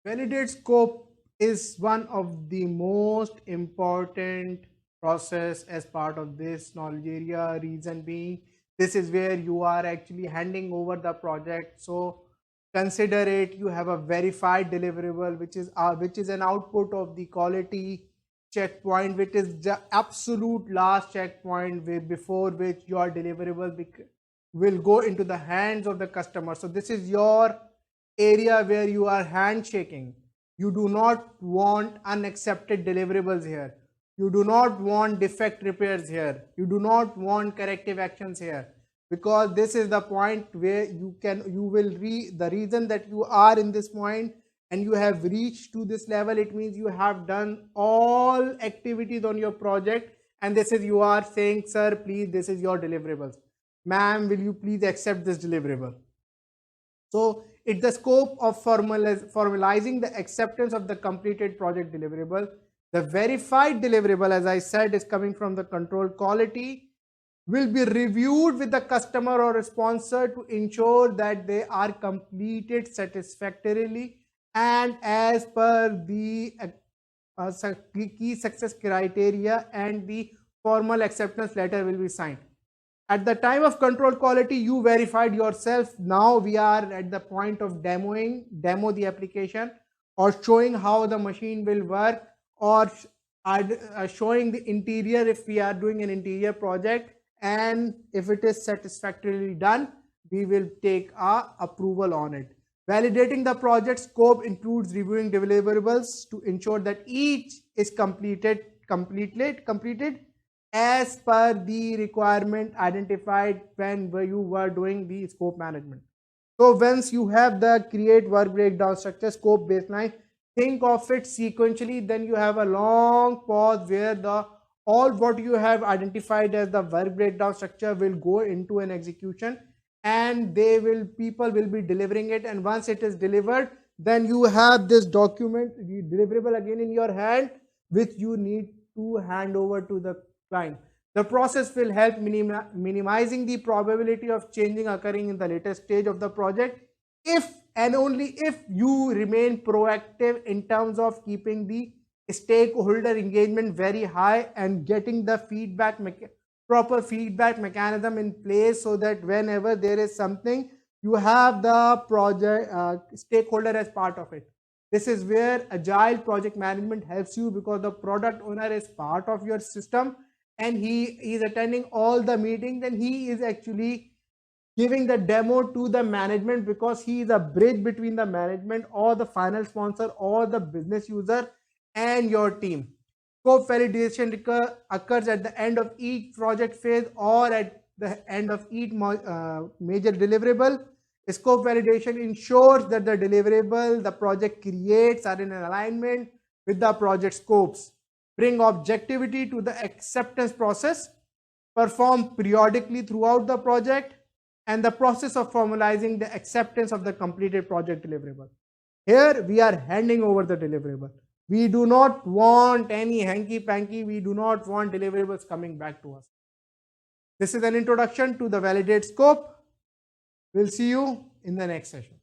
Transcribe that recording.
Validate scope is one of the most important process as part of this knowledge area. Reason being, this is where you are actually handing over the project. So consider it, you have a verified deliverable, which is an output of the quality checkpoint, which is the absolute last checkpoint before which your deliverable will go into the hands of the customer. So this is your area where you are handshaking. You do not want unaccepted deliverables here. You do not want defect repairs here. You do not want corrective actions here, because this is the point where the reason that you are in this point and you have reached to this level, it means you have done all activities on your project, and this is you are saying, sir, please, this is your deliverables. Ma'am, will you please accept this deliverable? So it's the scope of formalizing the acceptance of the completed project deliverable. The verified deliverable, as I said, is coming from the control quality, will be reviewed with the customer or sponsor to ensure that they are completed satisfactorily and as per the key success criteria, and the formal acceptance letter will be signed. At the time of control quality, you verified yourself. Now we are at the point of demo the application, or showing how the machine will work, or showing the interior if we are doing an interior project. And if it is satisfactorily done, we will take our approval on it. Validating the project scope includes reviewing deliverables to ensure that each is completed as per the requirement identified when you were doing the scope management. So once you have the create work breakdown structure scope baseline, think of it sequentially. Then you have a long pause where the all what you have identified as the work breakdown structure will go into an execution, and people will be delivering it. And once it is delivered, then you have this document, the deliverable again in your hand, which you need to hand over to the client. The process will help minimizing the probability of changing occurring in the later stage of the project, if and only if you remain proactive in terms of keeping the stakeholder engagement very high and getting the proper feedback mechanism in place, so that whenever there is something, you have the project stakeholder as part of it. This is where agile project management helps you, because the product owner is part of your system and he is attending all the meetings, and he is actually giving the demo to the management, because he is a bridge between the management or the final sponsor or the business user and your team. Scope validation occurs at the end of each project phase or at the end of each major deliverable. Scope validation ensures that the deliverable the project creates are in alignment with the project scopes, bring objectivity to the acceptance process, perform periodically throughout the project, and the process of formalizing the acceptance of the completed project deliverable. Here we are handing over the deliverable. We do not want any hanky-panky. We do not want deliverables coming back to us. This is an introduction to the validate scope. We'll see you in the next session.